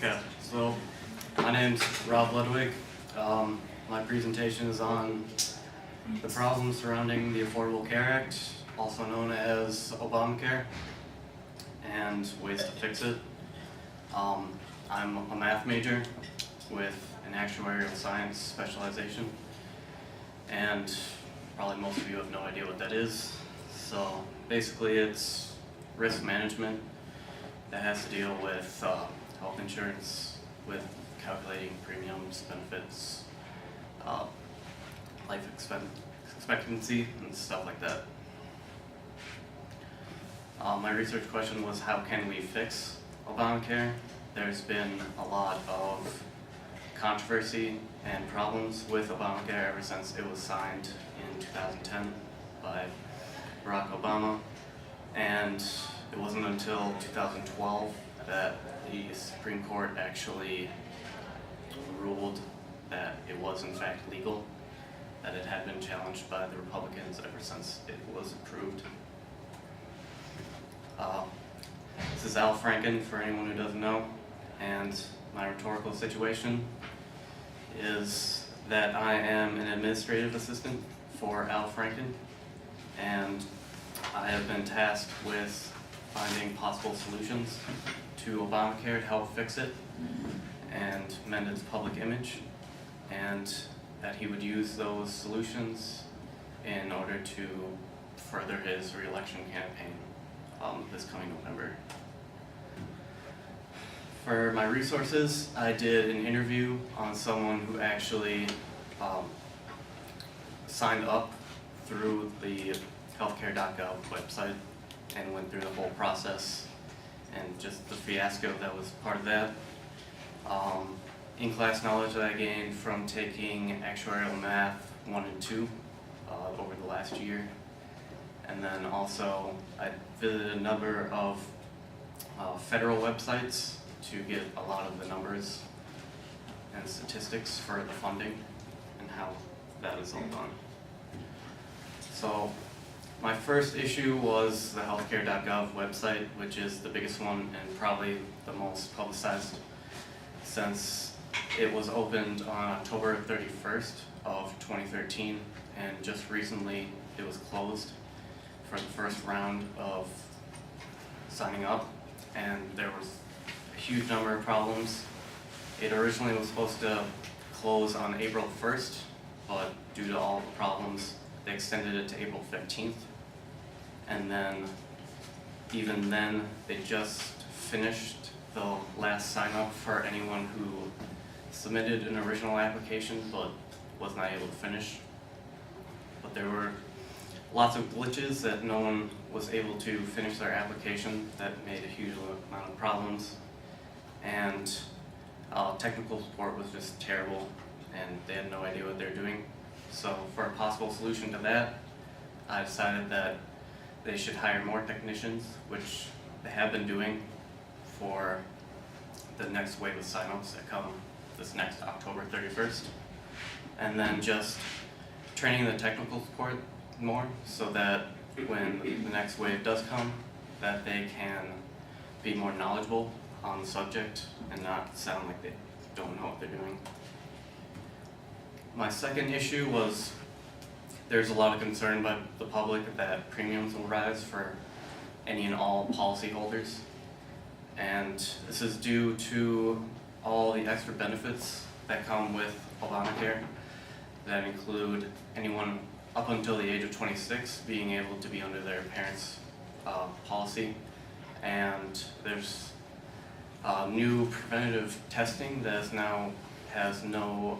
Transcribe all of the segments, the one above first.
Okay, so my name's Rob Ludwig. My presentation is on the problems surrounding the Affordable Care Act, also known as Obamacare, and ways to fix it. I'm a math major with an actuarial science specialization, and probably most of you have no idea what that is. So basically it's risk management that has to deal with health insurance, with calculating premiums, benefits, life expectancy, and stuff like that. My research question was, how can we fix Obamacare? There's been a lot of controversy and problems with Obamacare ever since it was signed in 2010 by Barack Obama, and it wasn't until 2012 that the Supreme Court actually ruled that it was in fact legal, that it had been challenged by the Republicans ever since it was approved. This is Al Franken, for anyone who doesn't know, and my rhetorical situation is that I am an administrative assistant for Al Franken, and I have been tasked with finding possible solutions to Obamacare to help fix it and mend its public image, and that he would use those solutions in order to further his re-election campaign this coming November. For my resources, I did an interview on someone who actually signed up through the healthcare.gov website and went through the whole process and just the fiasco that was part of that. In-class knowledge that I gained from taking actuarial math 1 and 2 over the last year. And then also I visited a number of federal websites to get a lot of the numbers and statistics for the funding and how that is all done. So my first issue was the healthcare.gov website, which is the biggest one and probably the most publicized, since it was opened on October 31st of 2013, and just recently it was closed for the first round of signing up, and there was a huge number of problems. It originally was supposed to close on April 1st, but due to all the problems, they extended it to April 15th. And then, even then, they just finished the last sign up for anyone who submitted an original application but was not able to finish. But there were lots of glitches that no one was able to finish their application that made a huge amount of problems. And technical support was just terrible and they had no idea what they were doing. So for a possible solution to that, I decided that they should hire more technicians, which they have been doing for the next wave of signups that come this next October 31st. And then just training the technical support more so that when the next wave does come, that they can be more knowledgeable on the subject and not sound like they don't know what they're doing. My second issue was there's a lot of concern by the public that premiums will rise for any and all policyholders, and this is due to all the extra benefits that come with Obamacare that include anyone up until the age of 26 being able to be under their parents' policy, and there's new preventative testing that now has no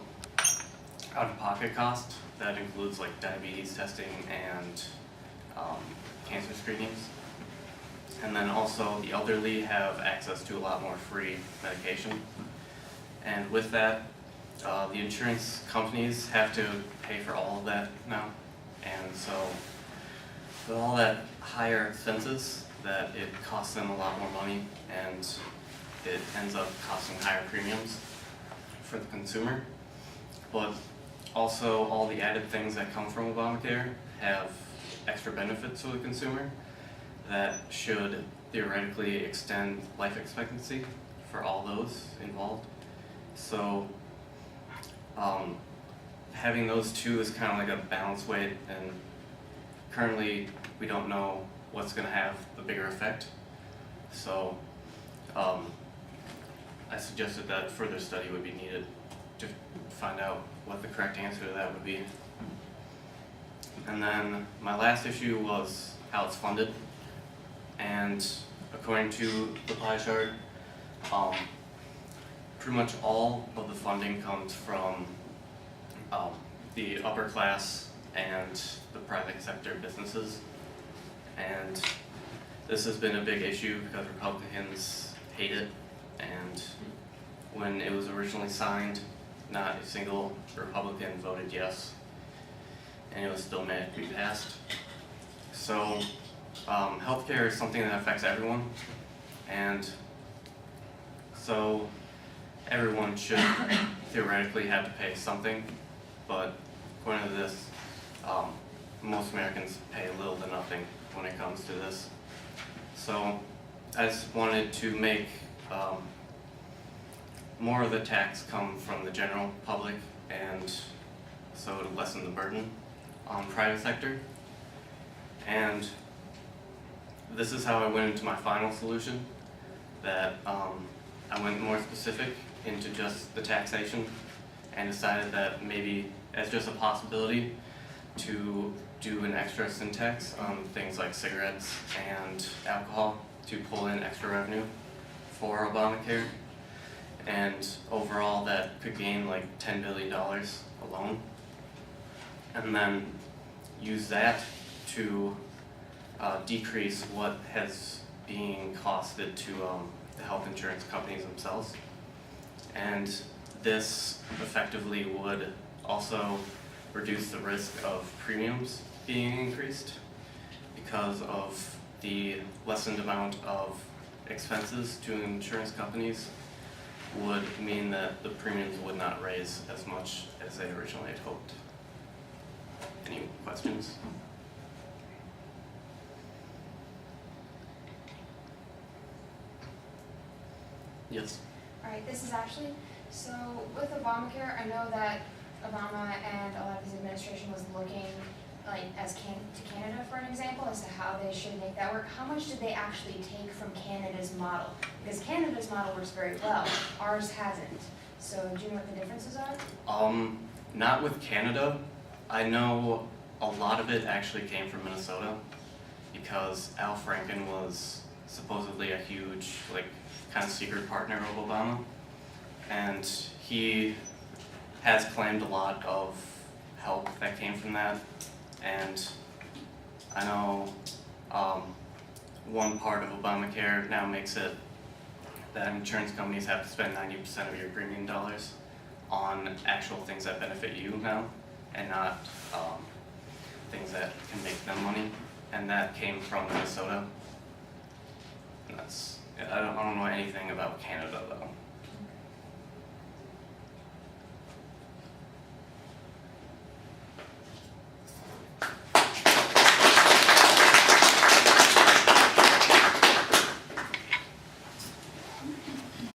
out-of-pocket cost. That includes like diabetes testing and cancer screenings. And then also the elderly have access to a lot more free medication. And with that, the insurance companies have to pay for all of that now. And so with all that higher expenses, that it costs them a lot more money, and it ends up costing higher premiums for the consumer. But also all the added things that come from Obamacare have extra benefits to the consumer that should theoretically extend life expectancy for all those involved. So having those two is kind of like a balance weight, and currently we don't know what's going to have the bigger effect. So I suggested that further study would be needed to find out what the correct answer to that would be. And then my last issue was how it's funded. And according to the pie chart, pretty much all of the funding comes from the upper class and the private sector businesses. And this has been a big issue because Republicans hate it, and when it was originally signed, not a single Republican voted yes, and it was still managed to be passed. So healthcare is something that affects everyone, and so everyone should theoretically have to pay something, but according to this, most Americans pay little to nothing when it comes to this. So I just wanted to make more of the tax come from the general public, and so to lessen the burden on private sector. And this is how I went into my final solution, that I went more specific into just the taxation and decided that maybe as just a possibility to do an extra sin tax on things like cigarettes and alcohol to pull in extra revenue for Obamacare. And overall that could gain like $10 billion alone. And then use that to decrease what has being costed to the health insurance companies themselves. And this effectively would also reduce the risk of premiums being increased because of the lessened amount of expenses to insurance companies would mean that the premiums would not raise as much as they originally had hoped. Any questions? Yes. Alright, this is Ashley. So with Obamacare, I know that Obama and a lot of his administration was looking to Canada for an example as to how they should make that work. How much did they actually take from Canada's model? Because Canada's model works very well, ours hasn't. So do you know what the differences are? Not with Canada. I know a lot of it actually came from Minnesota because Al Franken was supposedly a huge, kind of secret partner of Obama, and he has claimed a lot of help that came from that. And I know one part of Obamacare now makes it that insurance companies have to spend 90% of your premium dollars on actual things that benefit you now, and not things that can make them money. And that came from Minnesota. And I don't know anything about Canada though.